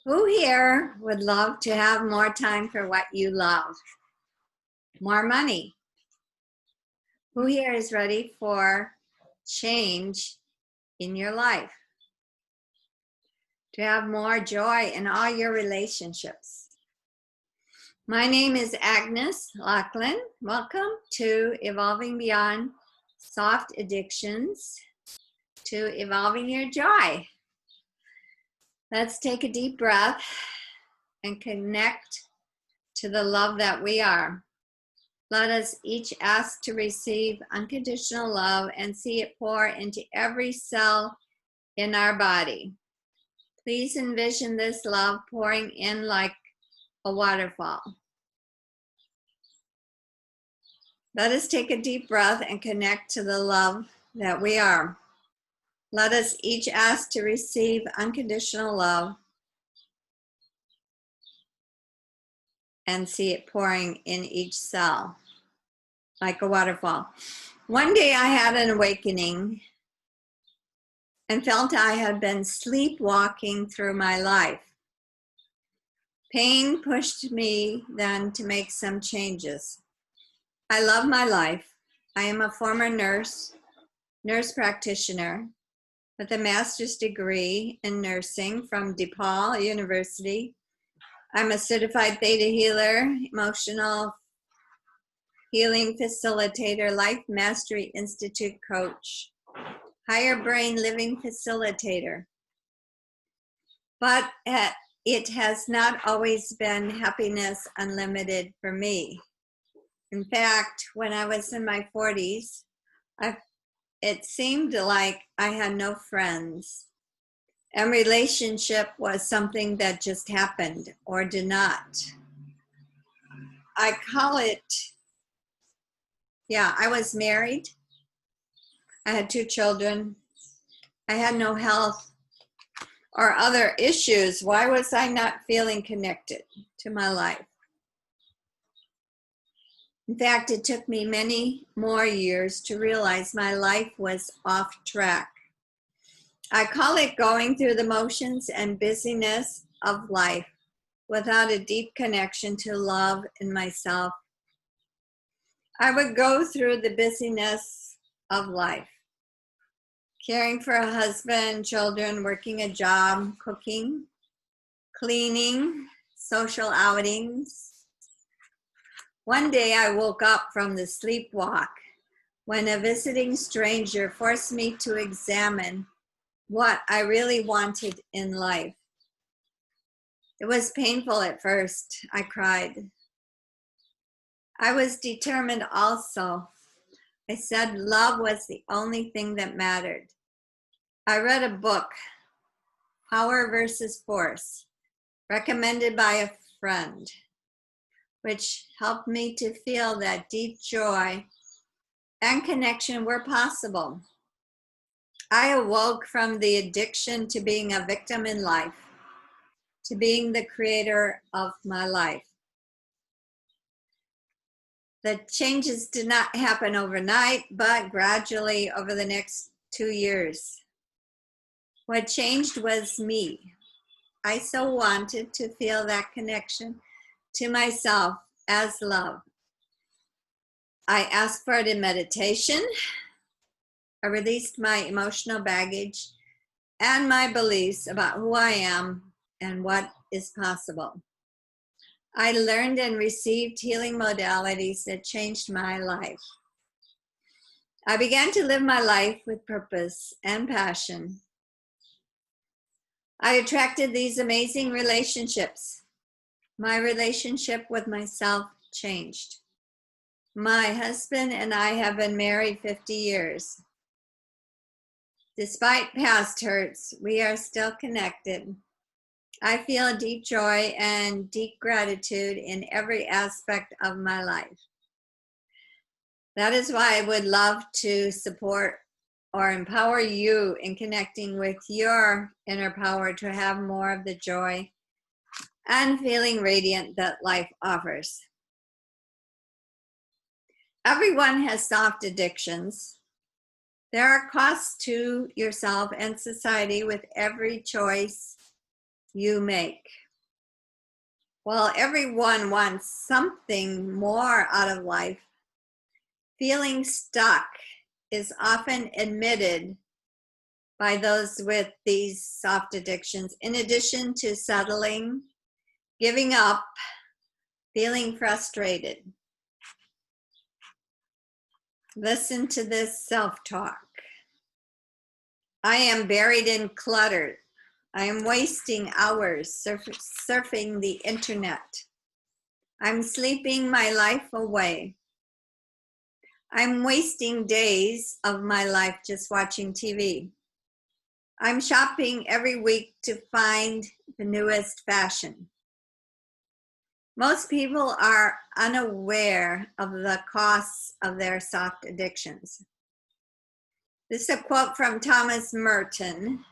Who here would love to have more time for what you love? More money? Who here is ready for change in your life? To have more joy in all your relationships? My name is Agnes Lachlan. Welcome to Evolving Beyond Soft Addictions to Evolving Your Joy. Let's take a deep breath and connect to the love that we are. Let us each ask to receive unconditional love and see it pour into every cell in our body. Please envision this love pouring in like a waterfall. Let us take a deep breath and connect to the love that we are. Let us each ask to receive unconditional love and see it pouring in each cell like a waterfall. One day I had an awakening and felt I had been sleepwalking through my life. Pain pushed me then to make some changes. I love my life. I am a former nurse practitioner with a master's degree in nursing from DePaul University. I'm a certified theta healer, emotional healing facilitator, Life Mastery Institute coach, higher brain living facilitator. But it has not always been happiness unlimited for me. In fact, when I was in my 40s, it seemed like I had no friends. And relationship was something that just happened or did not. I call it, I was married. I had 2 children. I had no health or other issues. Why was I not feeling connected to my life? In fact, it took me many more years to realize my life was off track. I call it going through the motions and busyness of life without a deep connection to love in myself. I would go through the busyness of life, caring for a husband, children, working a job, cooking, cleaning, social outings. One day I woke up from the sleepwalk when a visiting stranger forced me to examine what I really wanted in life. It was painful at first. I cried. I was determined also. I said love was the only thing that mattered. I read a book, Power versus Force, recommended by a friend, which helped me to feel that deep joy and connection were possible. I awoke from the addiction to being a victim in life, to being the creator of my life. The changes did not happen overnight, but gradually over the next 2 years. What changed was me. I so wanted to feel that connection to myself as love. I asked for it in meditation. I released my emotional baggage and my beliefs about who I am and what is possible. I learned and received healing modalities that changed my life. I began to live my life with purpose and passion. I attracted these amazing relationships. My relationship with myself changed. My husband and I have been married 50 years. Despite past hurts, we are still connected. I feel deep joy and deep gratitude in every aspect of my life. That is why I would love to support or empower you in connecting with your inner power to have more of the joy and feeling radiant that life offers. Everyone has soft addictions. There are costs to yourself and society with every choice you make. While everyone wants something more out of life, feeling stuck is often admitted by those with these soft addictions, in addition to settling, giving up, feeling frustrated. Listen to this self-talk. I am buried in clutter. I am wasting hours surfing the internet. I'm sleeping my life away. I'm wasting days of my life just watching TV. I'm shopping every week to find the newest fashion. Most people are unaware of the costs of their soft addictions. This is a quote from Thomas Merton.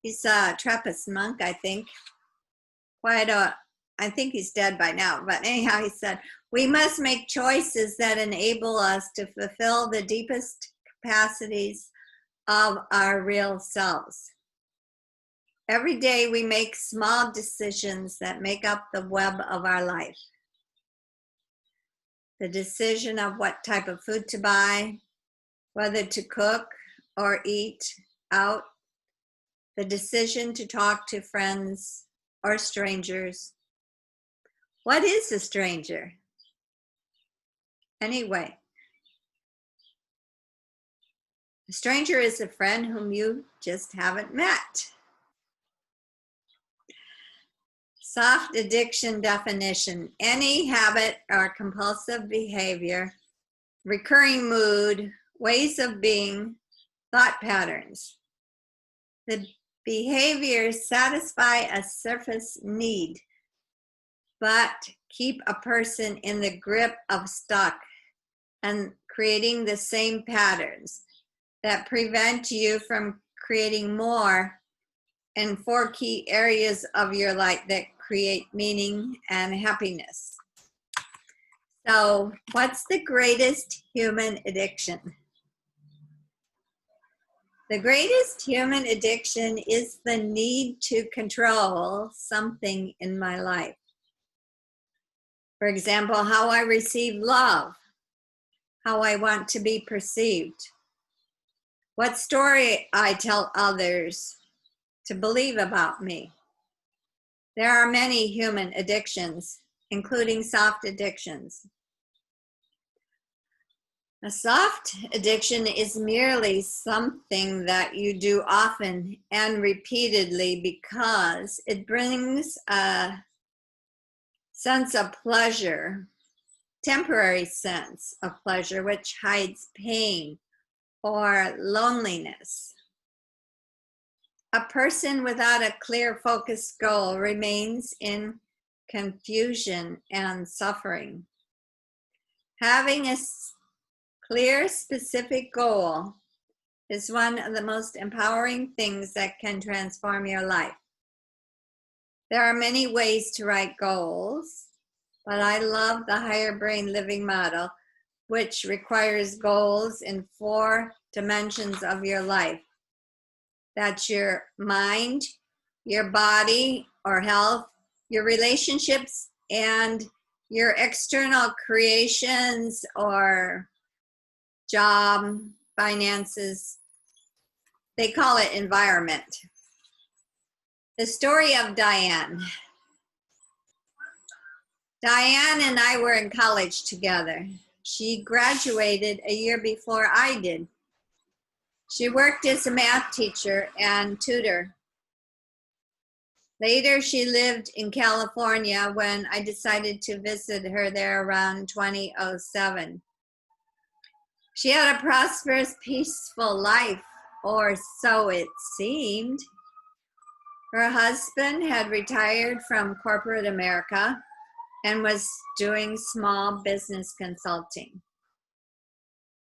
He's a Trappist monk, I think. I think he's dead by now, but anyhow, he said, we must make choices that enable us to fulfill the deepest capacities of our real selves. Every day we make small decisions that make up the web of our life. The decision of what type of food to buy, whether to cook or eat out, the decision to talk to friends or strangers. What is a stranger? Anyway, a stranger is a friend whom you just haven't met. Soft addiction definition: any habit or compulsive behavior, recurring mood, ways of being, thought patterns. The behaviors satisfy a surface need, but keep a person in the grip of stuck and creating the same patterns that prevent you from creating more in 4 key areas of your life that create meaning and happiness. So, what's the greatest human addiction? The greatest human addiction is the need to control something in my life. For example, how I receive love, how I want to be perceived, what story I tell others to believe about me. There are many human addictions, including soft addictions. A soft addiction is merely something that you do often and repeatedly because it brings a sense of pleasure, temporary sense of pleasure, which hides pain or loneliness. A person without a clear focused goal remains in confusion and suffering. Having a clear, specific goal is one of the most empowering things that can transform your life. There are many ways to write goals, but I love the higher brain living model, which requires goals in 4 dimensions of your life. That's your mind, your body or health, your relationships, and your external creations or job, finances. They call it environment. The story of Diane. Diane and I were in college together. She graduated a year before I did. She worked as a math teacher and tutor. Later, she lived in California when I decided to visit her there around 2007. She had a prosperous, peaceful life, or so it seemed. Her husband had retired from corporate America and was doing small business consulting.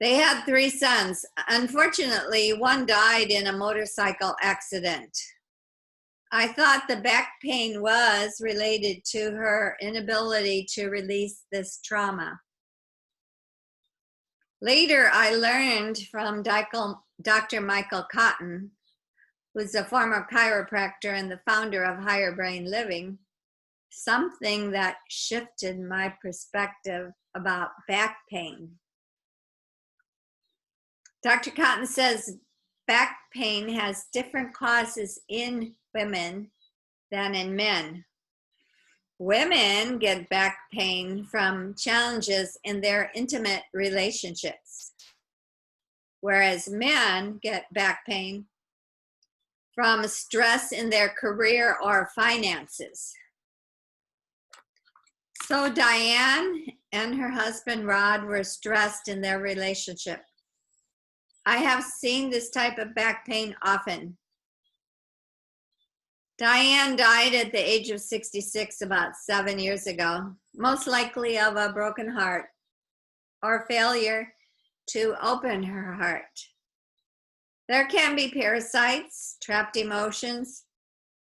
They had 3 sons. Unfortunately, one died in a motorcycle accident. I thought the back pain was related to her inability to release this trauma. Later, I learned from Dr. Michael Cotton, who's a former chiropractor and the founder of Higher Brain Living, something that shifted my perspective about back pain. Dr. Cotton says back pain has different causes in women than in men. Women get back pain from challenges in their intimate relationships, whereas men get back pain from stress in their career or finances. So Diane and her husband Rod were stressed in their relationship. I have seen this type of back pain often. Diane died at the age of 66 about 7 years ago, most likely of a broken heart or failure to open her heart. There can be parasites, trapped emotions,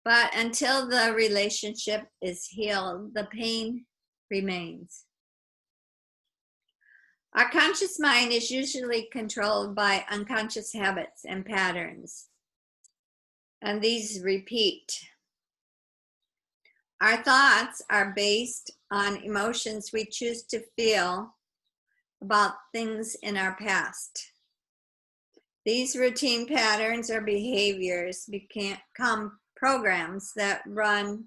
but until the relationship is healed, the pain remains. Our conscious mind is usually controlled by unconscious habits and patterns, and these repeat. Our thoughts are based on emotions we choose to feel about things in our past. These routine patterns or behaviors become programs that run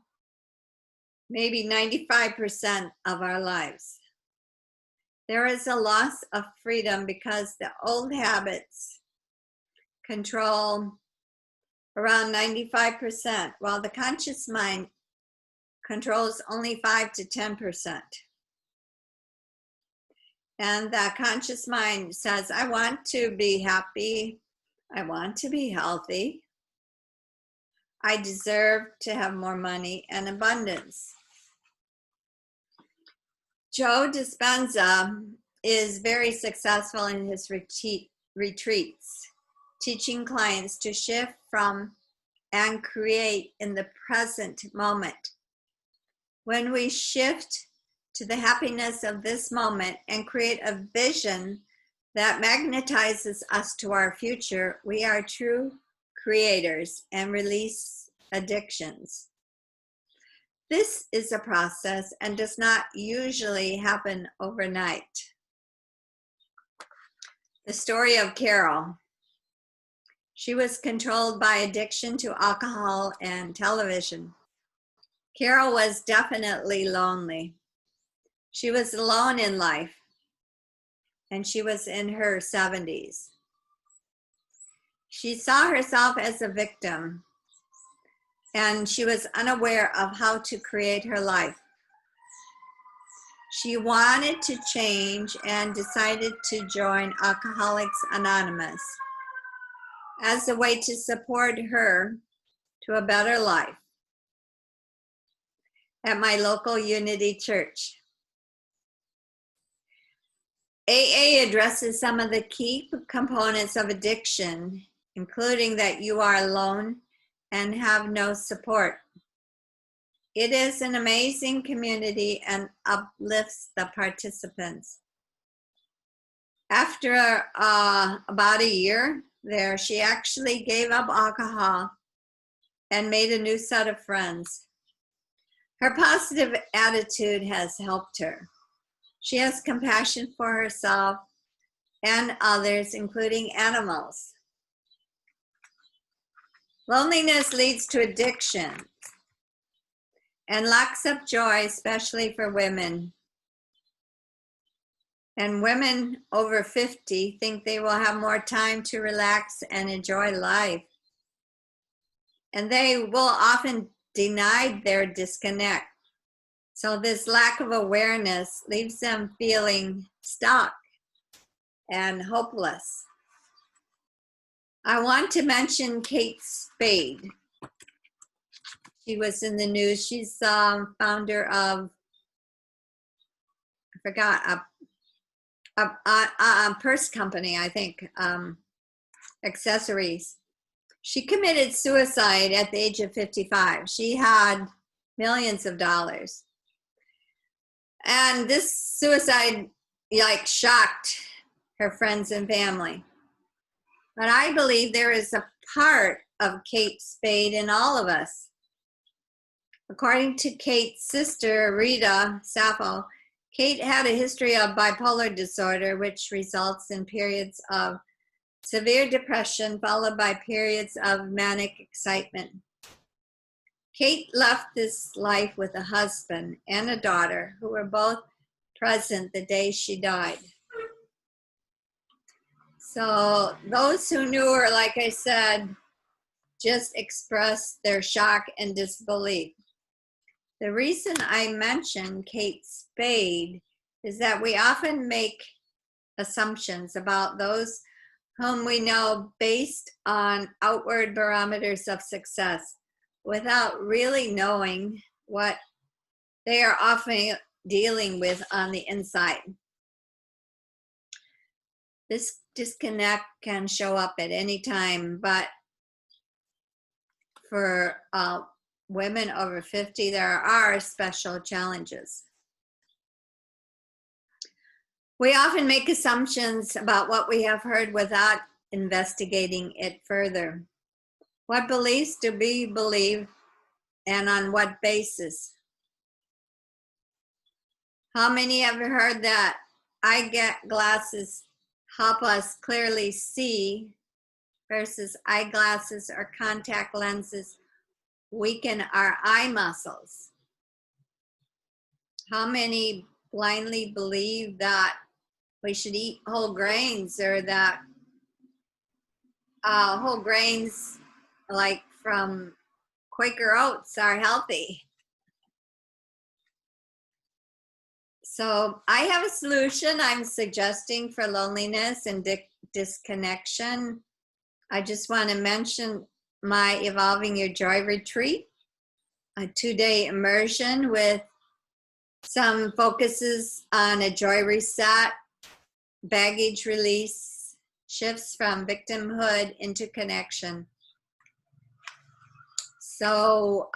maybe 95% of our lives. There is a loss of freedom because the old habits control around 95%, while the conscious mind controls only 5 to 10%. And the conscious mind says, I want to be happy. I want to be healthy. I deserve to have more money and abundance. Joe Dispenza is very successful in his retreats, teaching clients to shift from and create in the present moment. When we shift to the happiness of this moment and create a vision that magnetizes us to our future, we are true creators and release addictions. This is a process and does not usually happen overnight. The story of Carol. She was controlled by addiction to alcohol and television. Carol was definitely lonely. She was alone in life, and she was in her 70s. She saw herself as a victim, and she was unaware of how to create her life. She wanted to change and decided to join Alcoholics Anonymous as a way to support her to a better life at my local Unity Church. AA addresses some of the key components of addiction, including that you are alone and have no support. It is an amazing community and uplifts the participants. After about a year there, she actually gave up alcohol and made a new set of friends. Her positive attitude has helped her. She has compassion for herself and others, including animals. Loneliness leads to addiction and locks up joy, especially for women. And women over 50 think they will have more time to relax and enjoy life. And they will often deny their disconnect. So this lack of awareness leaves them feeling stuck and hopeless. I want to mention Kate Spade. She was in the news. She's founder of, I forgot, a purse company, I think, accessories. She committed suicide at the age of 55. She had millions of dollars. And this suicide shocked her friends and family. But I believe there is a part of Kate Spade in all of us. According to Kate's sister, Rita Sappho, Kate had a history of bipolar disorder, which results in periods of severe depression followed by periods of manic excitement. Kate left this life with a husband and a daughter who were both present the day she died. So those who knew her, like I said, just expressed their shock and disbelief. The reason I mention Kate Spade is that we often make assumptions about those whom we know based on outward barometers of success without really knowing what they are often dealing with on the inside. This disconnect can show up at any time, but for women over 50, there are special challenges. We often make assumptions about what we have heard without investigating it further. What beliefs do we believe, and on what basis? How many have heard that eyeglasses help us clearly see versus eyeglasses or contact lenses weaken our eye muscles? How many blindly believe that we should eat whole grains, or that whole grains like from Quaker Oats are healthy? So I have a solution I'm suggesting for loneliness and disconnection. I just want to mention my Evolving Your Joy retreat, a 2-day immersion with some focuses on a joy reset, baggage release, shifts from victimhood into connection. So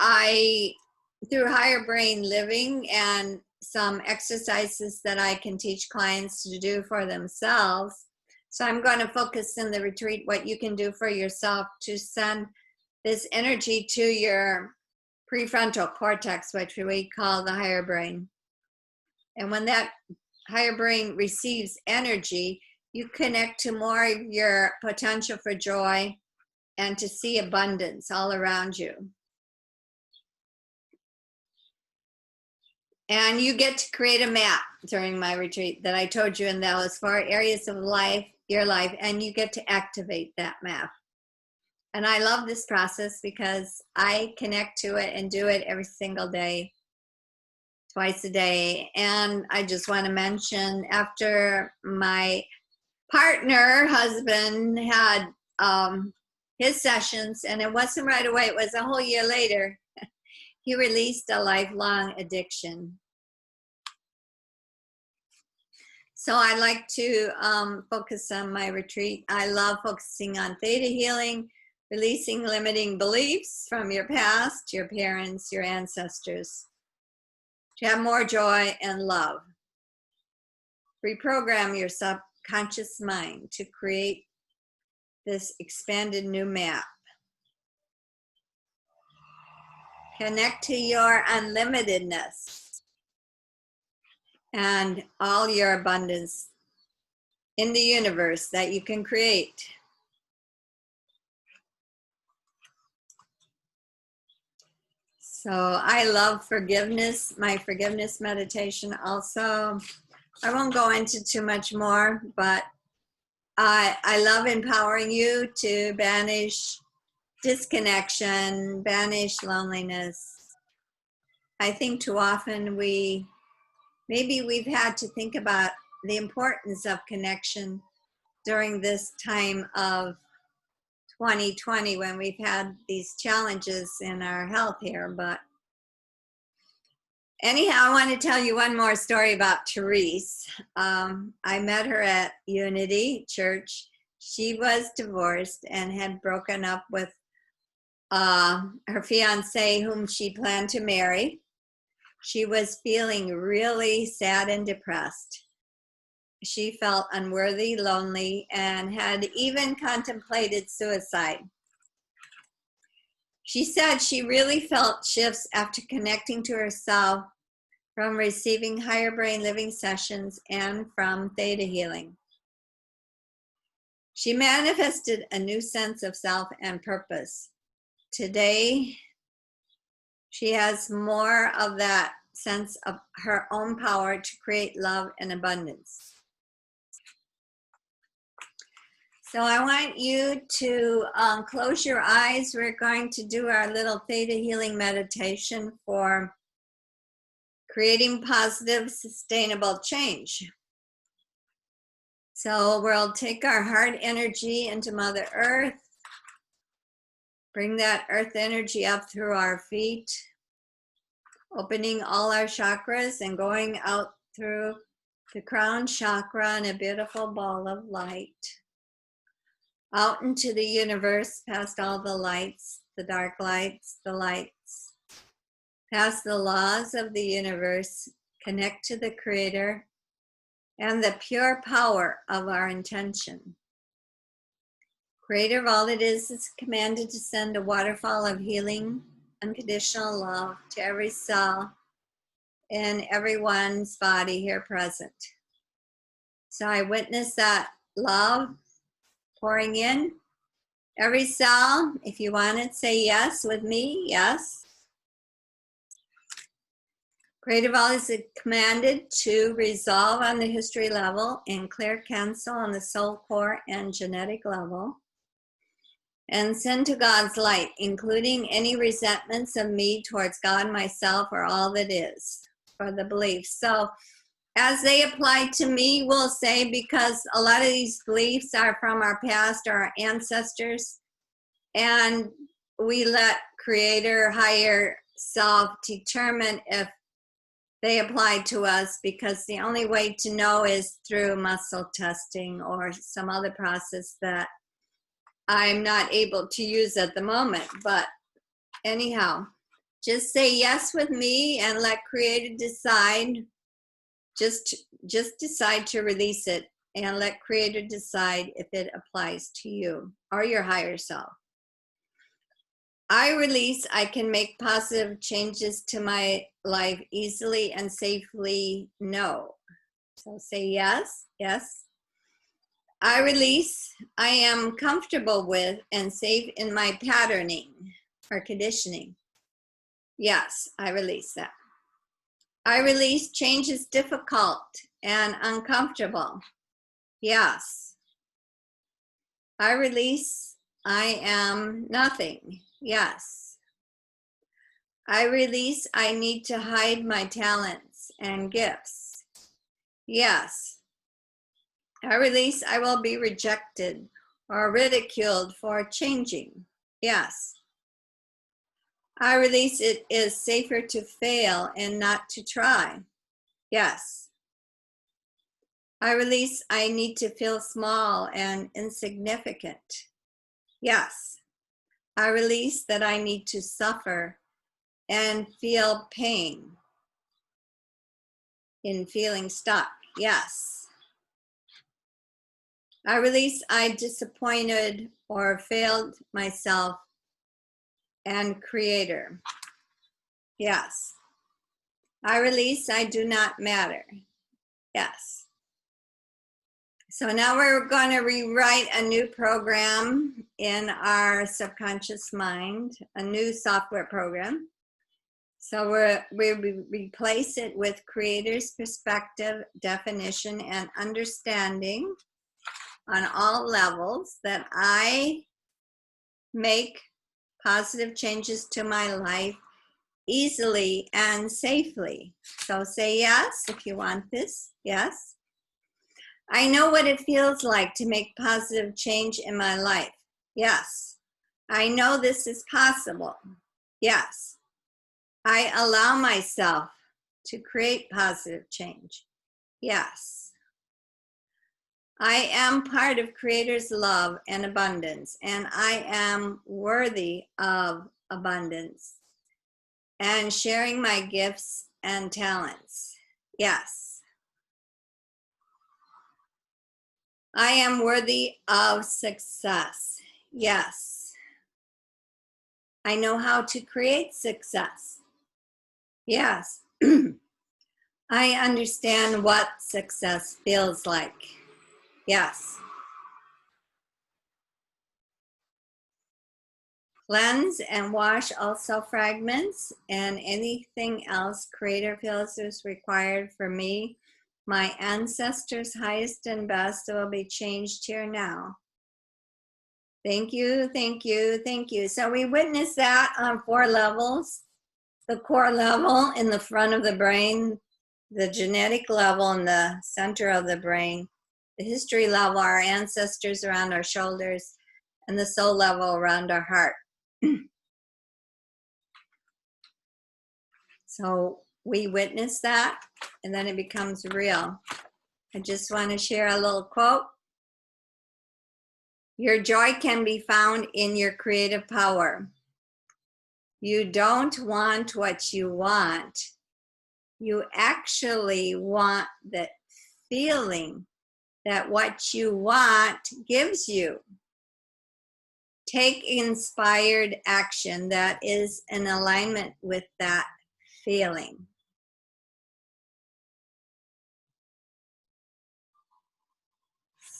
through higher brain living and some exercises that I can teach clients to do for themselves. So I'm going to focus in the retreat what you can do for yourself to send this energy to your prefrontal cortex, which we call the higher brain. And when that higher brain receives energy, you connect to more of your potential for joy and to see abundance all around you. And you get to create a map during my retreat that I told you in those 4 areas of your life, and you get to activate that map. And I love this process because I connect to it and do it every single day, twice a day. And I just want to mention, after my husband had his sessions, and it wasn't right away, it was a whole year later, he released a lifelong addiction. So I like to focus on my retreat. I love focusing on theta healing, releasing limiting beliefs from your past, your parents, your ancestors, to have more joy and love. Reprogram your subconscious mind to create this expanded new map. Connect to your unlimitedness and all your abundance in the universe that you can create. So I love forgiveness, my forgiveness meditation also. I won't go into too much more, but I love empowering you to banish disconnection, banish loneliness. I think too often we've had to think about the importance of connection during this time of 2020 when we've had these challenges in our health here. But anyhow, I want to tell you one more story about Therese. I met her at Unity Church. She was divorced and had broken up with her fiance, whom she planned to marry. She was feeling really sad and depressed. She felt unworthy, lonely, and had even contemplated suicide. She said she really felt shifts after connecting to herself from receiving higher brain living sessions and from theta healing. She manifested a new sense of self and purpose. Today, she has more of that sense of her own power to create love and abundance. So I want you to close your eyes. We're going to do our little theta healing meditation for creating positive, sustainable change. So we'll take our heart energy into Mother Earth, bring that earth energy up through our feet, opening all our chakras and going out through the crown chakra in a beautiful ball of light, out into the universe, past all the lights, the dark lights, the lights, past the laws of the universe, connect to the Creator and the pure power of our intention. Creator of all that is commanded to send a waterfall of healing, unconditional love to every cell in everyone's body here present. So I witness that love pouring in every cell. If you want it, say yes with me. Yes. Creator of all is commanded to resolve on the history level and clear cancel on the soul core and genetic level, and send to God's light, including any resentments of me towards God, myself, or all that is, for the beliefs. So as they apply to me, we'll say, because a lot of these beliefs are from our past or our ancestors, and we let Creator, higher self determine if they apply to us, because the only way to know is through muscle testing or some other process that I'm not able to use at the moment. But anyhow, just say yes with me and let Creator decide. Just decide to release it and let Creator decide if it applies to you or your higher self. I release, I can make positive changes to my life easily and safely. No. So say yes, yes. I release, I am comfortable with and safe in my patterning or conditioning. Yes, I release that. I release, change is difficult and uncomfortable. Yes. I release, I am nothing. Yes. I release, I need to hide my talents and gifts. Yes. I release, I will be rejected or ridiculed for changing. Yes. I release, it is safer to fail and not to try. Yes. I release, I need to feel small and insignificant. Yes. I release that I need to suffer and feel pain in feeling stuck. Yes. I release, I disappointed or failed myself and Creator. Yes. I release, I do not matter. Yes. So now we're going to rewrite a new program in our subconscious mind, a new software program. So we replace it with Creator's perspective, definition, and understanding on all levels, that I make positive changes to my life easily and safely. So say yes if you want this. Yes. I know what it feels like to make positive change in my life. Yes. I know this is possible. Yes. I allow myself to create positive change. Yes. I am part of Creator's love and abundance, and I am worthy of abundance and sharing my gifts and talents. Yes. I am worthy of success. Yes. I know how to create success. Yes. I understand what success feels like. Yes. Cleanse and wash all self-fragments and anything else Creator feels is required for me. My ancestors' highest and best will be changed here now. Thank you, thank you, thank you. So we witnessed that on 4 levels. The core level in the front of the brain, the genetic level in the center of the brain, the history level, our ancestors around our shoulders, and the soul level around our heart. So we witness that, and then it becomes real. I just want to share a little quote. Your joy can be found in your creative power. You don't want what you want. You actually want the feeling that what you want gives you. Take inspired action that is in alignment with that feeling.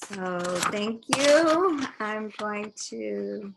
So thank you. I'm going to